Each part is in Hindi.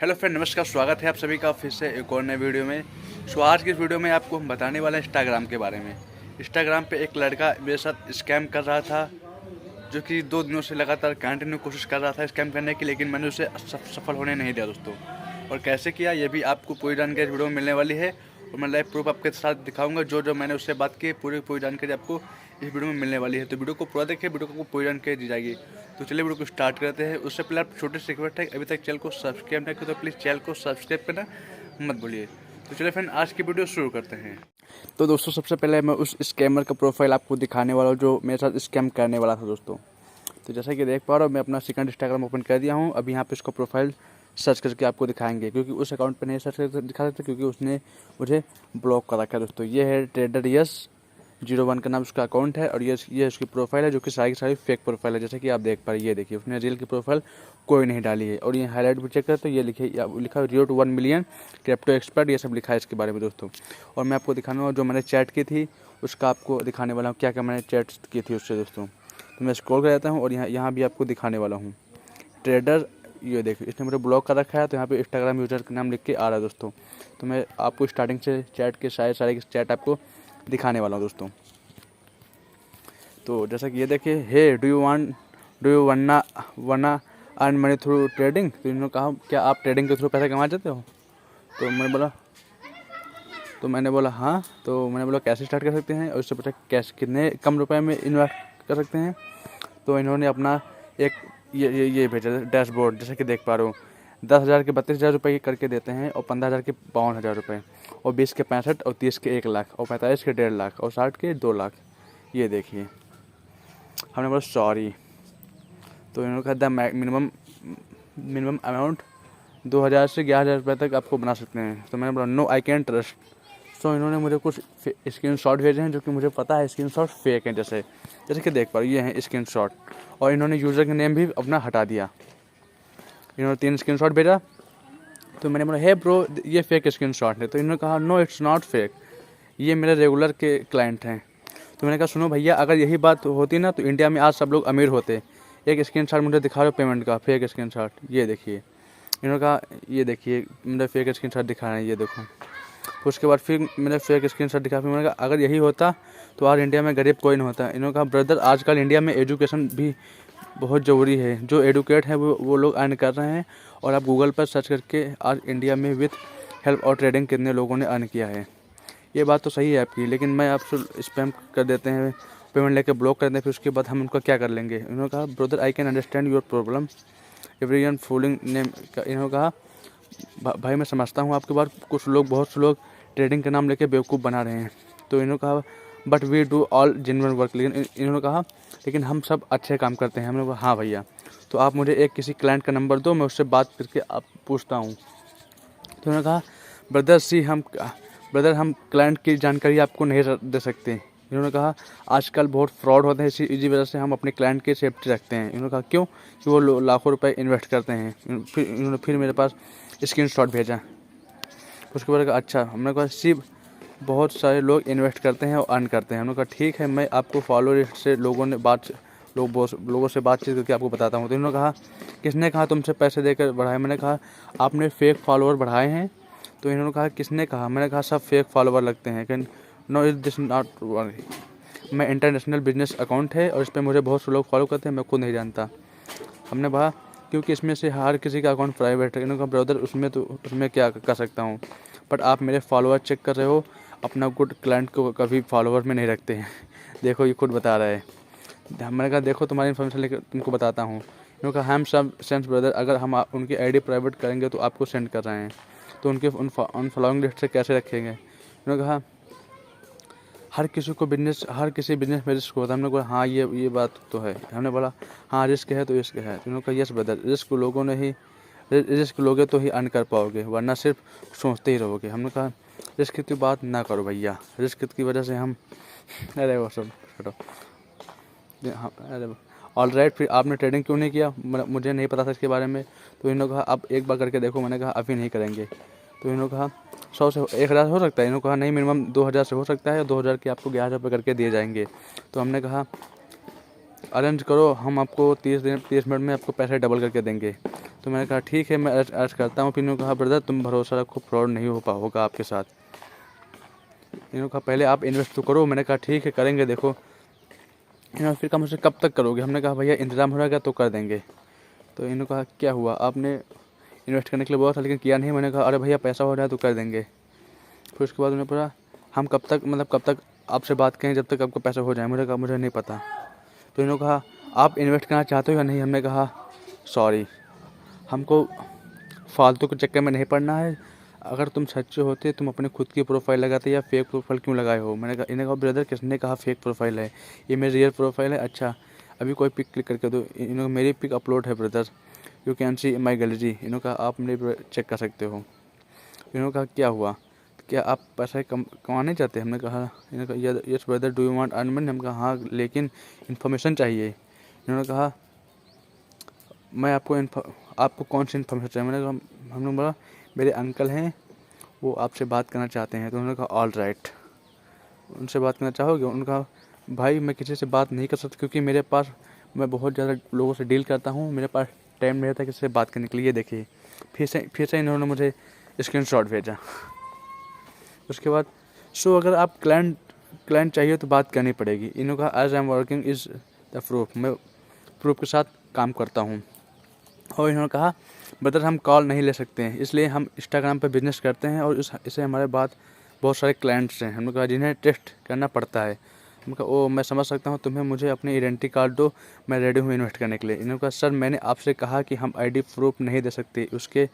हेलो फ्रेंड, नमस्कार। स्वागत है आप सभी का फिर से एक और नए वीडियो में। आज की इस वीडियो में आपको हम बताने वाले हैं इंस्टाग्राम के बारे में। इंस्टाग्राम पे एक लड़का मेरे साथ स्कैम कर रहा था, जो कि 2 दिनों से लगातार कंटिन्यू कोशिश कर रहा था स्कैम करने की, लेकिन मैंने उसे सफल होने नहीं दिया दोस्तों। और कैसे किया ये भी आपको पूरी जानकारी वीडियो में मिलने वाली है, और मैं लाइव प्रूफ आपके साथ दिखाऊंगा। जो मैंने उससे बात की पूरी जानकारी आपको इस वीडियो में मिलने वाली है। तो वीडियो को पूरा देखिए, वीडियो को पूरी जानकारी दी जाएगी। तो चलिए वीडियो को स्टार्ट करते हैं। उससे पहले आप छोटे से रिक्वेस्ट है, अभी तक चैनल को सब्सक्राइब नहीं किया तो प्लीज़ चैनल को सब्सक्राइब करना मत भूलिए। तो चलिए फ्रेंड, आज की वीडियो शुरू करते हैं। तो दोस्तों, सबसे पहले मैं उस स्कैमर का प्रोफाइल आपको दिखाने वाला हूँ जो मेरे साथ स्कैम करने वाला था दोस्तों। तो जैसा कि देख पा रहे हो, मैं अपना सेकंड इंस्टाग्राम ओपन कर दिया हूँ। अब यहाँ पे इसका प्रोफाइल सर्च करके आपको दिखाएंगे, क्योंकि उस अकाउंट पे नहीं सर्च करके दिखा सकते, क्योंकि उसने मुझे ब्लॉक कर रखा है दोस्तों। ये है ट्रेडर यस 01 का नाम उसका अकाउंट है, और ये उसकी प्रोफाइल है, जो कि सारी की सारी फेक प्रोफाइल है। जैसे कि आप देख पा रहे हैं, ये देखिए उसने रियल की प्रोफाइल कोई नहीं डाली है। और ये हाईलाइट भी चेक करते तो ये लिखा रियो टू 1 मिलियन क्रिप्टो एक्सपर्ट, ये सब लिखा है इसके बारे में दोस्तों। और मैं आपको दिखाने वाला जो मैंने चैट की थी उसका आपको दिखाने वाला हूँ, क्या क्या मैंने चैट की थी उससे दोस्तों। तो मैं स्क्रॉल कर जाता हूँ और यहाँ भी आपको दिखाने वाला हूँ। ट्रेडर, ये देखिए इसने मुझे ब्लॉक कर रखा है, तो यहाँ पे इंस्टाग्राम यूजर का नाम लिख के आ रहा है दोस्तों। तो मैं आपको स्टार्टिंग से चैट के सारे चैट आपको दिखाने वाला हूँ दोस्तों। तो जैसा कि ये देखिए, हे डू यू वना अर्न मनी थ्रू ट्रेडिंग। तो इन्होंने कहा, क्या आप ट्रेडिंग के थ्रू पैसा कमा जाते हो? तो मैंने बोला हाँ। तो मैंने बोला कैसे स्टार्ट कर सकते हैं, और उससे पूछा कैश कितने कम रुपए में इन्वेस्ट कर सकते हैं। तो इन्होंने अपना एक ये भेजा डैशबोर्ड, जैसे कि देख पा रहे हो। 10,000 के 32,000 रुपये करके देते हैं, और 15,000 के 52,000 रुपये, और 20 के 65, और 30 के 1 लाख, और 45 के 1.5 लाख, और 60 के 2 लाख। ये देखिए, हमने बोला सॉरी। तो इन्होंने कहा मिनिमम अमाउंट 2,000 से 11,000 रुपये तक आपको बना सकते हैं। तो मैंने बोला नो आई कैन ट्रस्ट। तो इन्होंने मुझे कुछ स्क्रीनशॉट भेजे हैं, जो कि मुझे पता है स्क्रीनशॉट फेक हैं। जैसे कि देख पा रहे, ये हैं स्क्रीनशॉट। और इन्होंने यूज़र का नेम भी अपना हटा दिया। इन्होंने 3 स्क्रीनशॉट भेजा। तो मैंने बोला हे ब्रो, ये फेक स्क्रीनशॉट है। तो इन्होंने कहा नो इट्स नॉट फेक, ये मेरे रेगुलर के क्लाइंट हैं। तो मैंने कहा सुनो भैया, अगर यही बात होती ना तो इंडिया में आज सब लोग अमीर होते। एक स्क्रीनशॉट मुझे दिखा रहे हो पेमेंट का, फेक स्क्रीनशॉट, ये देखिए। इन्होंने कहा ये देखिए मेरा फेक स्क्रीनशॉट दिखा रहे हैं, ये देखो। तो उसके बाद फिर मैंने फेक स्क्रीनशॉट दिखा। फिर मैंने कहा अगर यही होता तो आज इंडिया में गरीब कोई नहीं होता। इन्होंने कहा ब्रदर, आजकल इंडिया में एजुकेशन भी बहुत ज़रूरी है। जो एडुकेट है वो लोग अर्न कर रहे हैं, और आप गूगल पर सर्च करके आज इंडिया में विथ हेल्प और ट्रेडिंग कितने लोगों ने अर्न किया है। ये बात तो सही है आपकी, लेकिन मैं आपसे स्पैम कर देते हैं, पेमेंट लेके ब्लॉक कर देते हैं, फिर उसके बाद हम उनका क्या कर लेंगे। इन्होंने कहा brother I can understand your problem everyone fooling name. इन्होंने कहा भाई मैं समझता हूँ आपके बात, बहुत से लोग ट्रेडिंग के नाम लेके बेवकूफ़ बना रहे हैं। तो इन्होंने कहा but we do all genuine work. लेकिन इन्होंने कहा लेकिन हम सब अच्छे काम करते हैं। हमने कहा हाँ भैया, तो आप मुझे एक किसी क्लाइंट का नंबर दो, मैं उससे बात करके आप पूछता हूँ। तो उन्होंने कहा ब्रदर हम क्लाइंट की जानकारी आपको नहीं दे सकते। इन्होंने कहा आजकल बहुत फ्रॉड होते हैं, इसी वजह से हम अपने क्लाइंट की सेफ्टी रखते हैं। इन्होंने कहा क्यों? कि वो लाखों रुपए इन्वेस्ट करते हैं। फिर मेरे पास स्क्रीनशॉट भेजा। उसके बाद कहा अच्छा। हमने कहा सिर्फ बहुत सारे लोग इन्वेस्ट करते हैं और अर्न करते हैं। उन्होंने कहा ठीक है, मैं आपको फॉलोअर से लोगों से बातचीत करके आपको बताता हूँ। तो इन्होंने कहा किसने कहा तुमसे पैसे देकर बढ़ाए? मैंने कहा आपने फेक फॉलोअर बढ़ाए हैं। तो इन्होंने कहा किसने कहा? मैंने कहा सब फेक फॉलोअर लगते हैं। कि नो इज दिस नॉट, मैं इंटरनेशनल बिजनेस अकाउंट है, और इस पर मुझे बहुत से लोग फॉलो करते हैं, मैं खुद नहीं जानता। हमने कहा क्योंकि इसमें से हर किसी का अकाउंट प्राइवेट है। इन्होंने कहा ब्रदर उसमें क्या कर सकता हूँ, बट आप मेरे फॉलोअर चेक कर रहे हो, अपना गुड क्लाइंट को कभी फॉलोअर में नहीं रखते हैं। देखो ये खुद बता रहा है। मैंने कहा देखो तुम्हारी इन्फॉर्मेशन लेकर तुमको बताता हूँ। इन्होंने कहा हम सब सेंस ब्रदर, अगर हम उनकी आईडी प्राइवेट करेंगे तो आपको सेंड कर रहे हैं, तो उनके उन फॉलोइंग लिस्ट से कैसे रखेंगे? इन्होंने कहा हर किसी बिजनेस में रिस्क होता है। हमने कहा हाँ ये बात तो है। हमने बोला हाँ रिस्क है तो रिस्क है। इन्होंने कहा यस ब्रदर, रिस्क लोगे तो ही अर्न कर पाओगे, वरना सिर्फ सोचते ही रहोगे। हमने कहा रिस्क की बात ना करो भैया, रिस्क की वजह से हम अरे वो सब छोड़ो। अरे ऑल राइट, फिर आपने ट्रेडिंग क्यों नहीं किया? मुझे नहीं पता था इसके बारे में। तो इन्होंने कहा अब एक बार करके देखो। मैंने कहा अभी नहीं करेंगे। तो इन्होंने कहा 100 से 1,000 हो सकता है। इन्होंने कहा नहीं, मिनिमम 2,000 से हो सकता है, 2,000 के आपको 11,000 रुपये करके दिए जाएंगे। तो हमने कहा अरेंज करो, हम आपको 30 मिनट में आपको पैसे डबल करके देंगे। तो मैंने कहा ठीक है, मैं अर्ज करता हूँ। फिर इन्होंने कहा ब्रदर तुम भरोसा रखो, फ्रॉड नहीं हो होगा आपके साथ। इन्होंने कहा पहले आप इन्वेस्ट तो करो। मैंने कहा ठीक है करेंगे। देखो इन्होंने फिर कहा मुझसे कब तक करोगे? हमने कहा भैया इंतज़ाम हो रहेगा तो कर देंगे। तो इन्होंने कहा क्या हुआ, आपने इन्वेस्ट करने के लिए बोला था लेकिन किया नहीं। मैंने कहा अरे भैया पैसा हो रहा है तो कर देंगे। फिर उसके बाद उन्होंने पूछा हम कब तक आपसे बात करें जब तक आपको पैसा हो जाए? मुझे कहा मुझे नहीं पता। तो इन्होंने कहा आप इन्वेस्ट करना चाहते हो या नहीं? हमने कहा सॉरी, हमको फालतू के चक्कर में नहीं पड़ना है। अगर तुम सच्चे होते तुम अपने खुद की प्रोफाइल लगाते या फेक प्रोफाइल क्यों लगाए हो? मैंने कहा, इन्हें कहा ब्रदर किसने कहा फेक प्रोफाइल है, ये मेरी रियल प्रोफाइल है। अच्छा अभी कोई पिक क्लिक करके दो। इन्होंने मेरी पिक अपलोड है brother, you can see my gallery. इन्होंने कहा आप मेरी चेक कर सकते हो। इन्होंने कहा क्या हुआ, क्या आप पैसा कमाने चाहते हैं? हमने कहा, इन्होंने कहा yes brother do you want earn money? हमने कहा हाँ लेकिन इन्फॉर्मेशन चाहिए। इन्होंने कहा मैं आपको कौन सी इन्फॉर्मेशन चाहिए? मैंने कहा, हमने बोला मेरे अंकल हैं वो आपसे बात करना चाहते हैं। तो उन्होंने कहा ऑल राइट, उनसे बात करना चाहोगे? उन्होंने कहा भाई मैं किसी से बात नहीं कर सकता क्योंकि मैं बहुत ज़्यादा लोगों से डील करता हूँ, मेरे पास टाइम नहीं रहता किसी से बात करने के लिए। देखिए फिर से इन्होंने मुझे स्क्रीनशॉट भेजा। उसके बाद अगर आप क्लाइंट चाहिए तो बात करनी पड़ेगी। इन्होंने कहा as I am working is the proof, मैं प्रूफ के साथ काम करता हूँ। और इन्होंने कहा ब्रदर हम कॉल नहीं ले सकते हैं, इसलिए हम इंस्टाग्राम पे बिजनेस करते हैं और इसे हमारे बाद बहुत सारे क्लाइंट्स हैं। हमने कहा जिन्हें टेस्ट करना पड़ता है। हमने कहा ओ मैं समझ सकता हूँ, तुम्हें मुझे अपनी आइडेंटिटी कार्ड दो, मैं रेडी हूँ इन्वेस्ट करने के लिए। इन्होंने कहा सर मैंने आपसे कहा कि हम आईडी प्रूफ नहीं दे सकते, उसके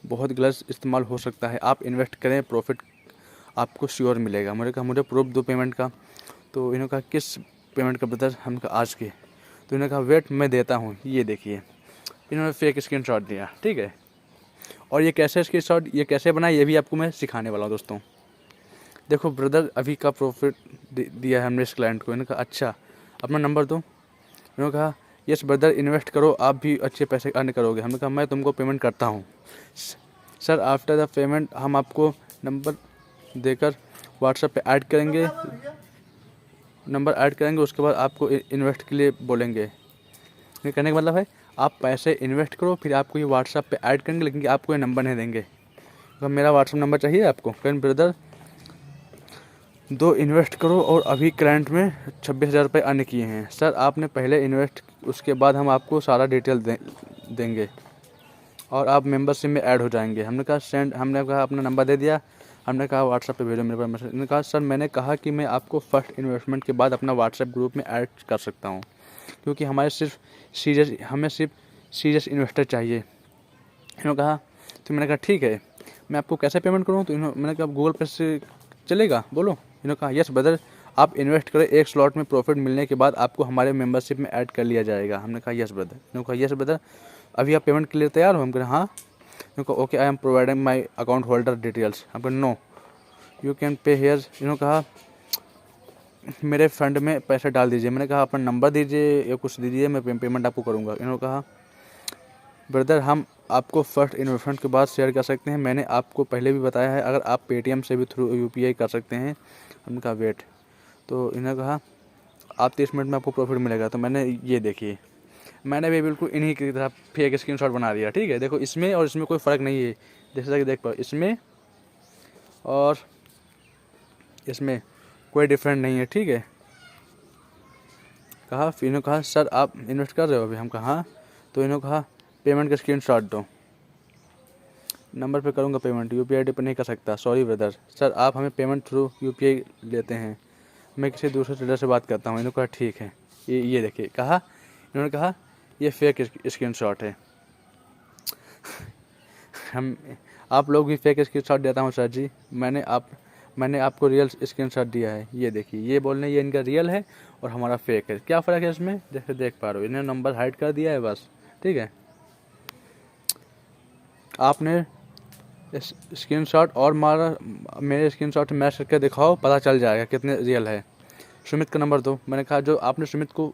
बहुत गलत इस्तेमाल हो सकता है। आप इन्वेस्ट करें, प्रॉफिट आपको श्योर मिलेगा। मुझे कहा मुझे प्रूफ दो पेमेंट का। तो इन्होंने कहा किस पेमेंट का ब्रदर? हमने कहा आज के। तो इन्होंने कहा वेट मैं देता हूँ, ये देखिए। इन्होंने फेक स्क्रीनशॉट दिया, ठीक है। और ये कैसे स्क्रीनशॉट ये कैसे बना ये भी आपको मैं सिखाने वाला हूँ दोस्तों। देखो ब्रदर अभी का प्रॉफिट दिया है हमने इस क्लाइंट को। इन्होंने कहा अच्छा अपना नंबर दो। इन्होंने कहा यस ब्रदर इन्वेस्ट करो, आप भी अच्छे पैसे अर्न करोगे। हमने कहा मैं तुमको पेमेंट करता हूँ। सर आफ्टर द पेमेंट हम आपको नंबर देकर व्हाट्सएप पे ऐड करेंगे, नंबर ऐड करेंगे, उसके बाद आपको इन्वेस्ट के लिए बोलेंगे। ये कहने का मतलब है आप पैसे इन्वेस्ट करो फिर आपको ये व्हाट्सएप पे ऐड करेंगे, लेकिन आपको ये नंबर नहीं देंगे। तो मेरा व्हाट्सएप नंबर चाहिए आपको? कहें ब्रदर दो इन्वेस्ट करो और अभी करंट में 26,000 रुपये अर्न किए हैं। सर आपने पहले इन्वेस्ट, उसके बाद हम आपको सारा डिटेल देंगे और आप मेंबरशिप में ऐड हो जाएंगे। हमने कहा सेंड, हमने कहा अपना नंबर दे दिया। हमने कहा व्हाट्सएप पे भेजो मेरे पास मैसेज। उन्होंने कहा सर मैंने कहा कि मैं आपको फर्स्ट इन्वेस्टमेंट के बाद अपना व्हाट्सएप ग्रुप में ऐड कर सकता हूँ क्योंकि हमें सिर्फ सीरियस इन्वेस्टर चाहिए। इन्होंने कहा, तो मैंने कहा ठीक है मैं आपको कैसे पेमेंट करूँ? तो मैंने कहा गूगल पे से चलेगा बोलो? इन्होंने कहा यस ब्रदर आप इन्वेस्ट करें, एक स्लॉट में प्रॉफिट मिलने के बाद आपको हमारे मेंबरशिप में ऐड कर लिया जाएगा। हमने कहा यस ब्रदर। इन्होंने कहा यस ब्रदर अभी आप पेमेंट के लिए तैयार हो? हम कह हाँ। इन्होंने कहा okay I am providing my account holder details. हम कहा no you can pay here. इन्होंने कहा मेरे फंड में पैसा डाल दीजिए। मैंने कहा अपना नंबर दीजिए या कुछ दीजिए, मैं पेमेंट आपको करूँगा। इन्होंने कहा ब्रदर हम आपको फर्स्ट इन्वेस्टमेंट के बाद शेयर कर सकते हैं, मैंने आपको पहले भी बताया है, अगर आप पेटीएम से भी थ्रू यूपीआई कर सकते हैं। हमने कहा वेट। तो इन्होंने कहा आप 30 मिनट में आपको प्रॉफिट मिलेगा। तो मैंने ये देखिए मैंने भी बिल्कुल इन्हीं की तरह फेक स्क्रीनशॉट बना दिया, ठीक है। देखो इसमें और इसमें कोई फ़र्क नहीं है, जैसा कि देख पाओ इसमें और इसमें कोई डिफरेंट नहीं है, ठीक है। कहा फिर इन्होंने कहा सर आप इन्वेस्ट कर रहे हो अभी? हम कहा हाँ। तो इन्होंने कहा पेमेंट का स्क्रीनशॉट दो, नंबर पे करूँगा पेमेंट, यूपीआई पे नहीं कर सकता, सॉरी ब्रदर। सर आप हमें पेमेंट थ्रू यूपीआई लेते हैं, मैं किसी दूसरे ट्रेडर से बात करता हूँ। इन्होंने कहा ठीक है। ये देखिए कहा, इन्होंने कहा ये फेक स्क्रीनशॉट है। आप लोग भी फेक स्क्रीनशॉट देता हूँ सर जी, मैंने आपको रियल स्क्रीनशॉट दिया है। ये देखिए ये बोल रहे हैं ये इनका रियल है और हमारा फेक है। क्या फ़र्क है इसमें? जैसे देख पा रहे हो इन्होंने नंबर हाइड कर दिया है बस, ठीक है। आपने स्क्रीनशॉट और मेरे स्क्रीनशॉट मैच करके दिखाओ, पता चल जाएगा कितने रियल है। सुमित का नंबर दो। मैंने कहा जो आपने सुमित को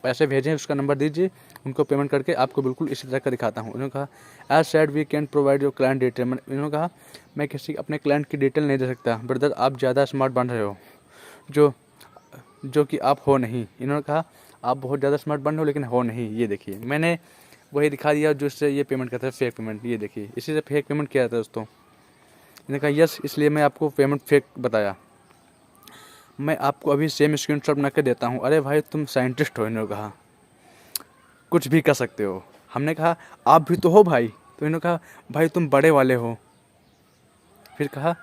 पैसे भेजे हैं उसका नंबर दीजिए, उनको पेमेंट करके आपको बिल्कुल इसी तरह का दिखाता हूँ। इन्होंने कहा as said we can provide your client detail. इन्होंने कहा मैं किसी अपने क्लाइंट की डिटेल नहीं दे सकता। ब्रदर आप ज़्यादा स्मार्ट बन रहे हो, जो कि आप हो नहीं। इन्होंने कहा आप बहुत ज़्यादा स्मार्ट बन रहे हो लेकिन हो नहीं। ये देखिए मैंने वही दिखा दिया जो इससे ये पेमेंट करता है फेक पेमेंट। ये देखिए इसी से फेक पेमेंट किया जाता है दोस्तों। मैंने कहा यस, इसलिए मैं आपको पेमेंट फेक बताया। मैं आपको अभी सेम स्क्रीनशॉट बना के देता हूँ। अरे भाई तुम साइंटिस्ट हो, इन्होंने कहा कुछ भी कर सकते हो। हमने कहा आप भी तो हो भाई, तो इन्होंने कहा भाई तुम बड़े वाले हो। फिर कहा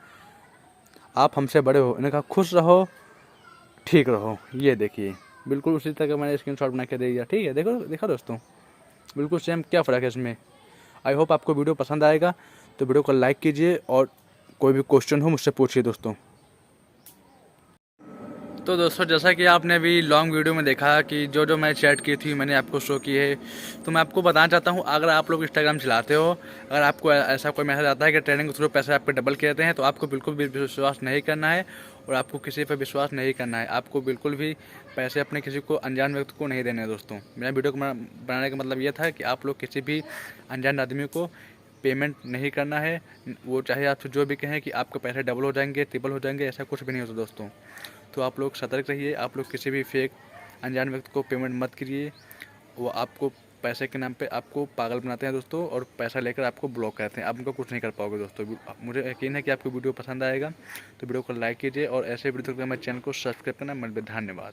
आप हमसे बड़े हो। इन्होंने कहा खुश रहो ठीक रहो। ये देखिए बिल्कुल उसी तरह का मैंने स्क्रीनशॉट बना के दे दिया। ठीक है, देखो देखो दोस्तों, बिल्कुल सेम, क्या फ़र्क है इसमें। आई होप आपको वीडियो पसंद आएगा, तो वीडियो को लाइक कीजिए और कोई भी क्वेश्चन हो मुझसे पूछिए दोस्तों। तो दोस्तों जैसा कि आपने अभी लॉन्ग वीडियो में देखा कि जो जो मैं चैट की थी मैंने आपको शो की है, तो मैं आपको बताना चाहता हूँ, अगर आप लोग इंस्टाग्राम चलाते हो, अगर आपको ऐसा कोई मैसेज आता है कि ट्रेडिंग के थ्रू पैसे आपके डबल किए जाते हैं, तो आपको बिल्कुल भी विश्वास नहीं करना है और आपको किसी पर विश्वास नहीं करना है। आपको बिल्कुल भी पैसे अपने किसी को अनजान व्यक्ति को नहीं देने हैं दोस्तों। मेरा वीडियो को बनाने का मतलब ये था कि आप लोग किसी भी अनजान आदमी को पेमेंट नहीं करना है। वो चाहे आपसे जो भी कहें कि आपके पैसे डबल हो जाएंगे, ट्रिपल हो जाएंगे, ऐसा कुछ भी नहीं होता दोस्तों। तो आप लोग सतर्क रहिए। आप लोग किसी भी फेक अनजान व्यक्ति को पेमेंट मत कीजिए। वो आपको पैसे के नाम पे आपको पागल बनाते हैं दोस्तों, और पैसा लेकर आपको ब्लॉक करते हैं। आप उनको कुछ नहीं कर पाओगे दोस्तों। मुझे यकीन है कि आपको वीडियो पसंद आएगा, तो वीडियो को लाइक कीजिए और ऐसे वीडियो तक मेरे चैनल को सब्सक्राइब करना मत भूलिए। धन्यवाद।